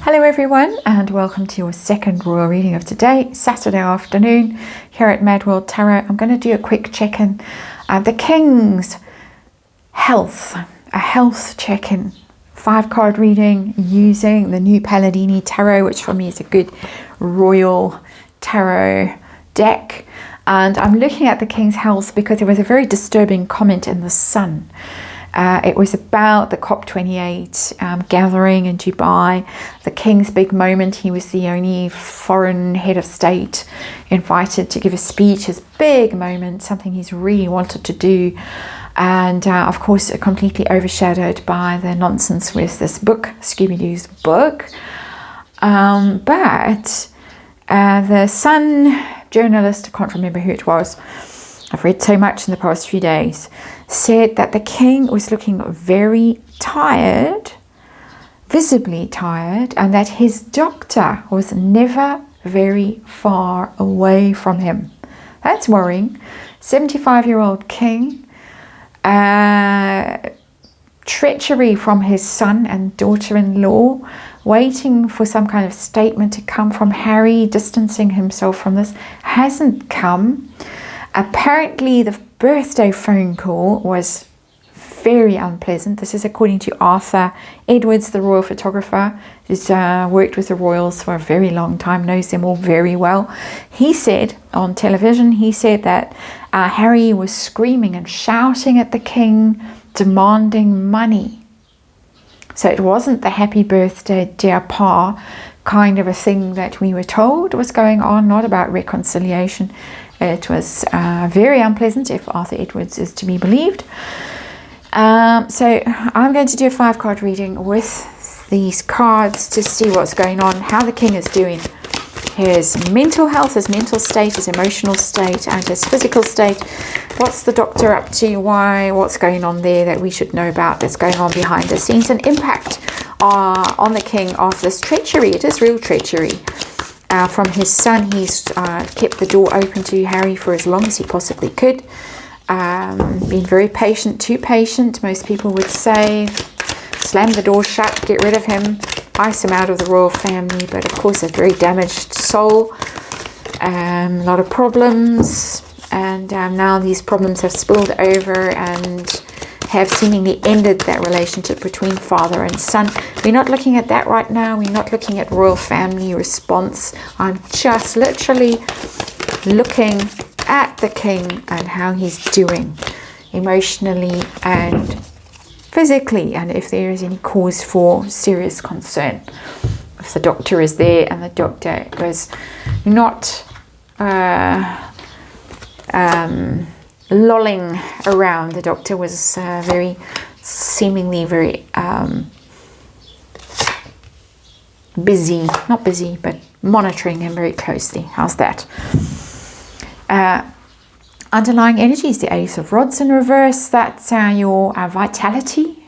Hello everyone, and welcome to your second royal reading of today, Saturday afternoon here at MadWorldTarot. I'm going to do a quick check-in. The King's health, a health check-in. 5-card reading using the new Palladini Tarot, which for me is a good royal tarot deck. And I'm looking at the King's health because there was a very disturbing comment in the Sun. It was about the COP28 gathering in Dubai, the King's big moment. He was the only foreign head of state invited to give a speech, his big moment, something he's really wanted to do. And of course, completely overshadowed by the nonsense with this book, Scooby-Doo's book. But the Sun journalist, I can't remember who it was, I've read so much in the past few days, said that the King was looking very tired, visibly tired, and that his doctor was never very far away from him. That's worrying. 75-year-old King, treachery from his son and daughter-in-law, waiting for some kind of statement to come from Harry, distancing himself from this, hasn't come. Apparently, the birthday phone call was very unpleasant. This is according to Arthur Edwards, the royal photographer, who's worked with the royals for a very long time, knows them all very well. He said on television, he said that Harry was screaming and shouting at the King, demanding money. So it wasn't the happy birthday, dear Pa, kind of a thing that we were told was going on, not about reconciliation. It was very unpleasant, if Arthur Edwards is to be believed. So I'm going to do a 5-card reading with these cards to see what's going on, how the King is doing. His mental health, his mental state, his emotional state, and his physical state. What's the doctor up to? Why? What's going on there that we should know about that's going on behind the scenes? An impact on the King of this treachery. It is real treachery. From his son, he's kept the door open to Harry for as long as he possibly could. Been very patient, too patient, most people would say. Slam the door shut, get rid of him, ice him out of the royal family. But of course, a very damaged soul, a lot of problems. And now these problems have spilled over and have seemingly ended that relationship between father and son. We're not looking at that right now. We're not looking at royal family response. I'm just literally looking at the King and how he's doing emotionally and physically, and if there is any cause for serious concern. If the doctor is there and the doctor was not lolling around, the doctor was seemingly very busy, not busy, but monitoring him very closely. How's that? Underlying energies, the Ace of Rods in reverse, that's your vitality.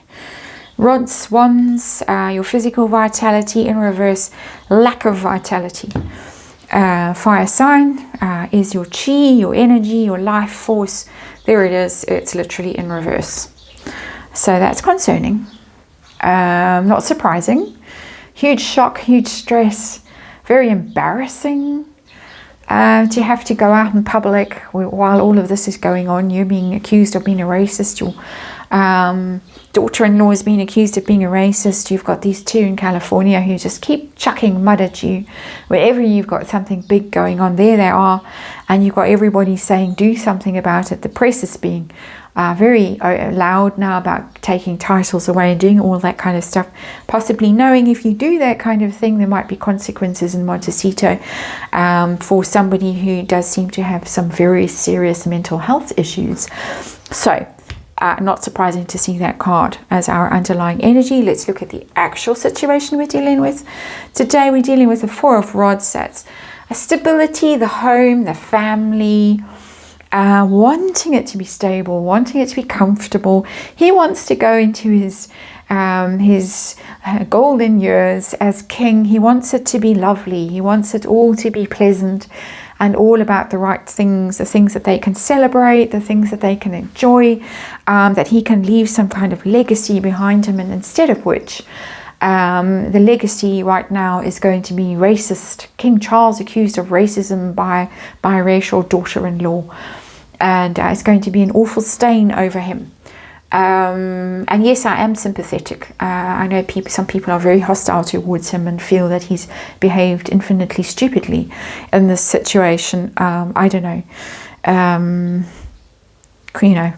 Rods, wands, your physical vitality in reverse, lack of vitality. Fire sign is your chi, your energy, your life force. There it is. It's literally in reverse. So that's concerning. Not surprising. Huge shock, huge stress. Very embarrassing to have to go out in public while all of this is going on. You're being accused of being a racist. Your daughter-in-law is being accused of being a racist. You've got these two in California who just keep chucking mud at you. Wherever you've got something big going on, there they are. And you've got everybody saying, do something about it. The press is being very loud now about taking titles away and doing all that kind of stuff. Possibly knowing if you do that kind of thing, there might be consequences in Montecito for somebody who does seem to have some very serious mental health issues. So, not surprising to see that card as our underlying energy. Let's look at the actual situation we're dealing with. Today we're dealing with the 4 of Rods. That's a stability, the home, the family, wanting it to be stable, wanting it to be comfortable. He wants to go into his golden years as king. He wants it to be lovely. He wants it all to be pleasant and all about the right things, the things that they can celebrate, the things that they can enjoy, that he can leave some kind of legacy behind him, and instead of which The legacy right now is going to be racist. King Charles accused of racism by biracial daughter-in-law, and it's going to be an awful stain over him. And yes, I am sympathetic. I know some people are very hostile towards him and feel that he's behaved infinitely stupidly in this situation. I don't know.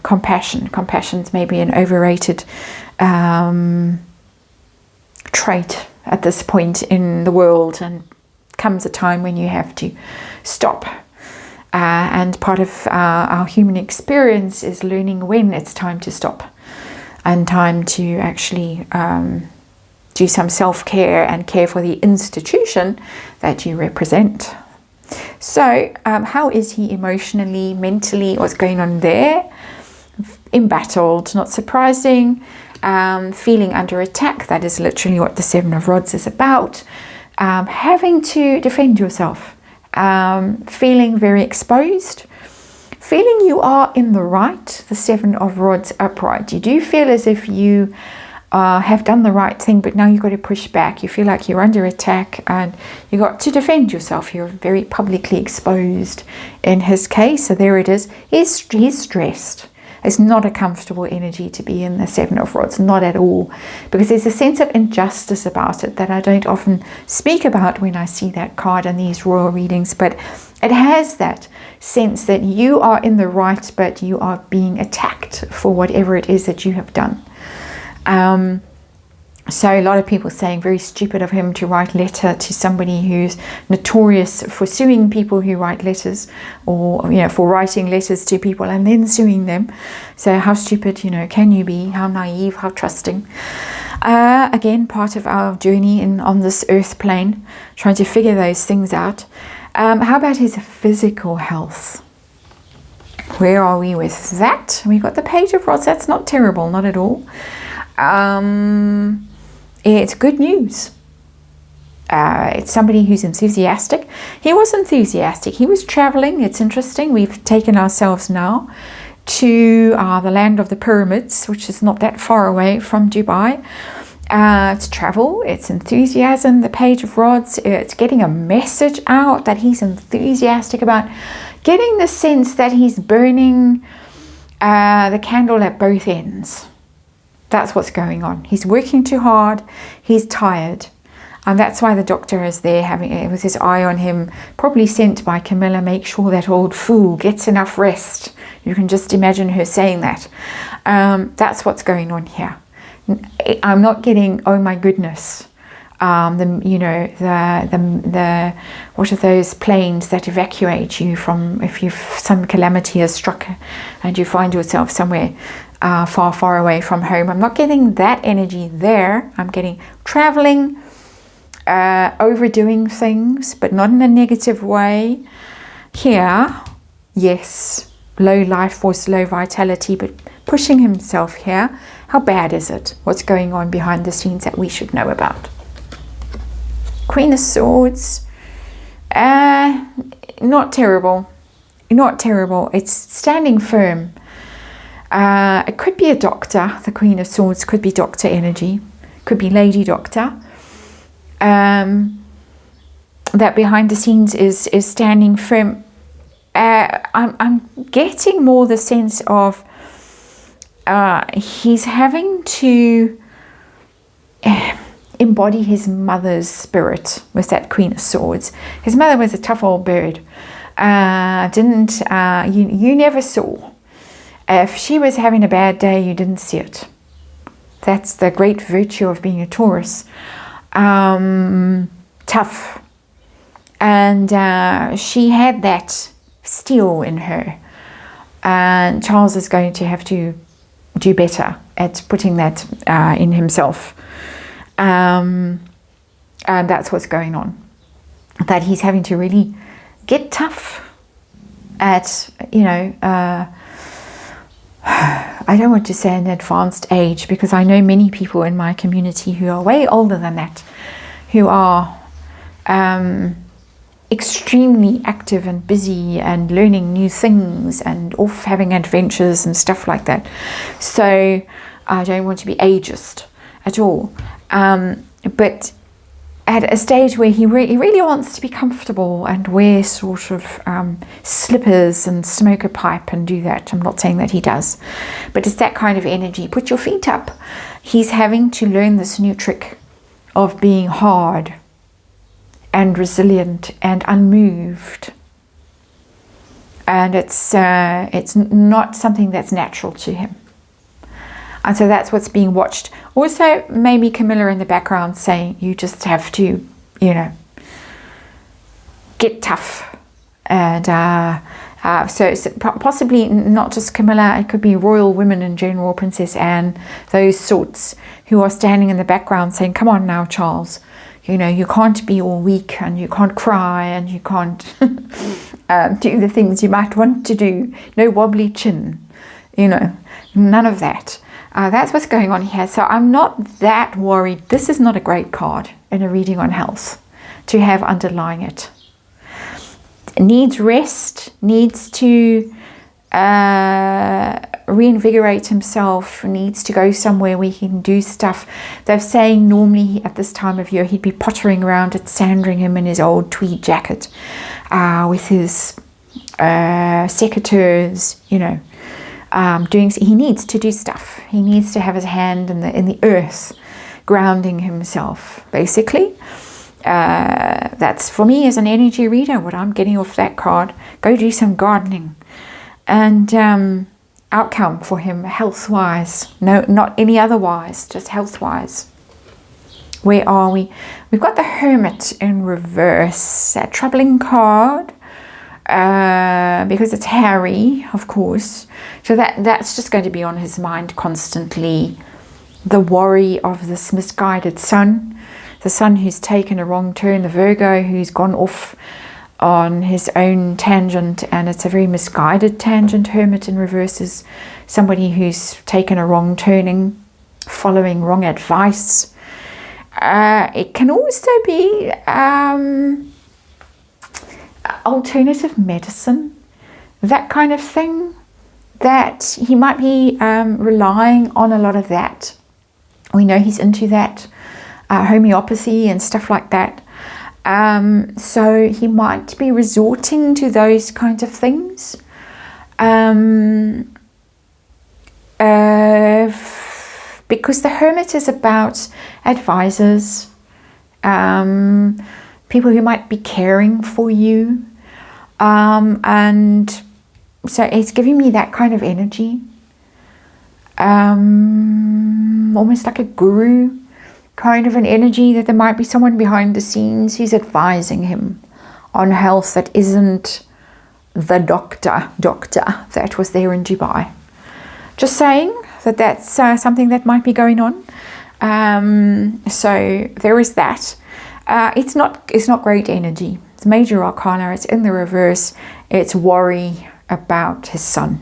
Compassion's maybe an overrated trait at this point in the world, and comes a time when you have to stop. And part of our human experience is learning when it's time to stop, and time to actually do some self-care and care for the institution that you represent. So how is he emotionally, mentally? What's going on there? Embattled, not surprising. Feeling under attack. That is literally what the Seven of Rods is about. Having to defend yourself. Feeling very exposed. Feeling you are in the right. The Seven of Rods upright. You do feel as if you have done the right thing, but now you've got to push back. You feel like you're under attack and you got to defend yourself. You're very publicly exposed in his case. So there it is. He's stressed. It's not a comfortable energy to be in, the Seven of Rods, not at all, because there's a sense of injustice about it that I don't often speak about when I see that card in these royal readings, but it has that sense that you are in the right, but you are being attacked for whatever it is that you have done. So a lot of people saying very stupid of him to write letter to somebody who's notorious for suing people who write letters, or for writing letters to people and then suing them. So how stupid can you be? How naive? How trusting? Again, part of our journey on this earth plane, trying to figure those things out. How about his physical health? Where are we with that? We got the Page of Rods. That's not terrible, not at all. It's good news. It's somebody who's enthusiastic. He was enthusiastic. He was traveling. It's interesting. We've taken ourselves now to the land of the pyramids, which is not that far away from Dubai. It's travel. It's enthusiasm. The Page of Rods. It's getting a message out that he's enthusiastic about. Getting the sense that he's burning the candle at both ends. That's what's going on. He's working too hard. He's tired. And that's why the doctor is there, having with his eye on him, probably sent by Camilla, make sure that old fool gets enough rest. You can just imagine her saying that. That's what's going on here. I'm not getting, oh my goodness, what are those planes that evacuate you from if some calamity has struck and you find yourself somewhere far, far away from home. I'm not getting that energy there. I'm getting traveling, overdoing things, but not in a negative way. Here, yes, low life force, low vitality, but pushing himself here. How bad is it? What's going on behind the scenes that we should know about? Queen of Swords. Not terrible. Not terrible. It's standing firm. It could be a doctor. The Queen of Swords could be doctor energy. Could be Lady Doctor. That behind the scenes is standing firm. I'm getting more the sense of he's having to embody his mother's spirit with that Queen of Swords. His mother was a tough old bird. You never saw. If she was having a bad day, you didn't see it. That's the great virtue of being a Taurus. Tough. And she had that steel in her. And Charles is going to have to do better at putting that in himself. And that's what's going on. That he's having to really get tough at, I don't want to say an advanced age, because I know many people in my community who are way older than that, who are extremely active and busy and learning new things and off having adventures and stuff like that. So I don't want to be ageist at all. but at a stage where he really wants to be comfortable and wear sort of slippers and smoke a pipe and do that. I'm not saying that he does, but it's that kind of energy. Put your feet up. He's having to learn this new trick of being hard and resilient and unmoved. And it's not something that's natural to him. And so that's what's being watched. Also, maybe Camilla in the background saying, you just have to, get tough. And so it's possibly not just Camilla, it could be royal women in general, Princess Anne, those sorts who are standing in the background saying, come on now, Charles. You can't be all weak and you can't cry and you can't do the things you might want to do. No wobbly chin, none of that. That's what's going on here. So I'm not that worried. This is not a great card in a reading on health to have underlying it. Needs rest, needs to reinvigorate himself, needs to go somewhere where he can do stuff. They're saying normally at this time of year he'd be pottering around at Sandringham in his old tweed jacket with his secateurs, he needs to do stuff. He needs to have his hand in the earth, grounding himself, basically. That's for me as an energy reader, what I'm getting off that card. Go do some gardening. And outcome for him health-wise. No, not any otherwise, just health-wise. Where are we? We've got the Hermit in reverse. A troubling card. Because it's Harry, of course. So that's just going to be on his mind constantly. The worry of this misguided sun. The sun who's taken a wrong turn. The Virgo who's gone off on his own tangent. And it's a very misguided tangent. Hermit in reverse is somebody who's taken a wrong turning. Following wrong advice. It can also be alternative medicine, that kind of thing, that he might be relying on a lot of that. We know he's into that, homeopathy and stuff like that. So he might be resorting to those kinds of things. Because the Hermit is about advisors, people who might be caring for you, and so it's giving me that kind of energy, almost like a guru kind of an energy, that there might be someone behind the scenes who's advising him on health that isn't the doctor that was there in Dubai. Just saying that's something that might be going on. So there is that. It's not great energy. It's major arcana. It's in the reverse. It's worry about his son.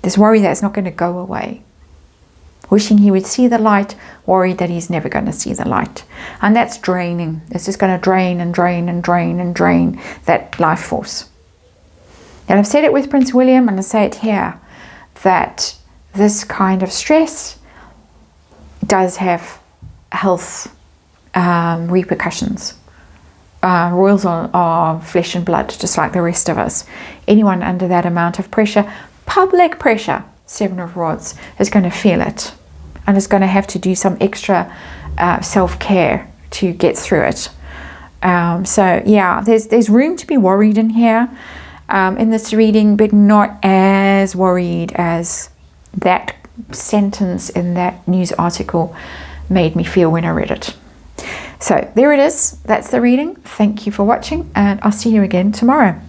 This worry that's not going to go away. Wishing he would see the light, worried that he's never going to see the light. And that's draining. It's just going to drain and drain and drain and drain that life force. And I've said it with Prince William, and I say it here, that this kind of stress does have health repercussions. Royals are flesh and blood, just like the rest of us. Anyone under that amount of pressure, public pressure, Seven of Rods, is going to feel it, and is going to have to do some extra self-care to get through it. So yeah, there's room to be worried in here, in this reading, but not as worried as that sentence in that news article made me feel when I read it. So there it is. That's the reading. Thank you for watching, and I'll see you again tomorrow.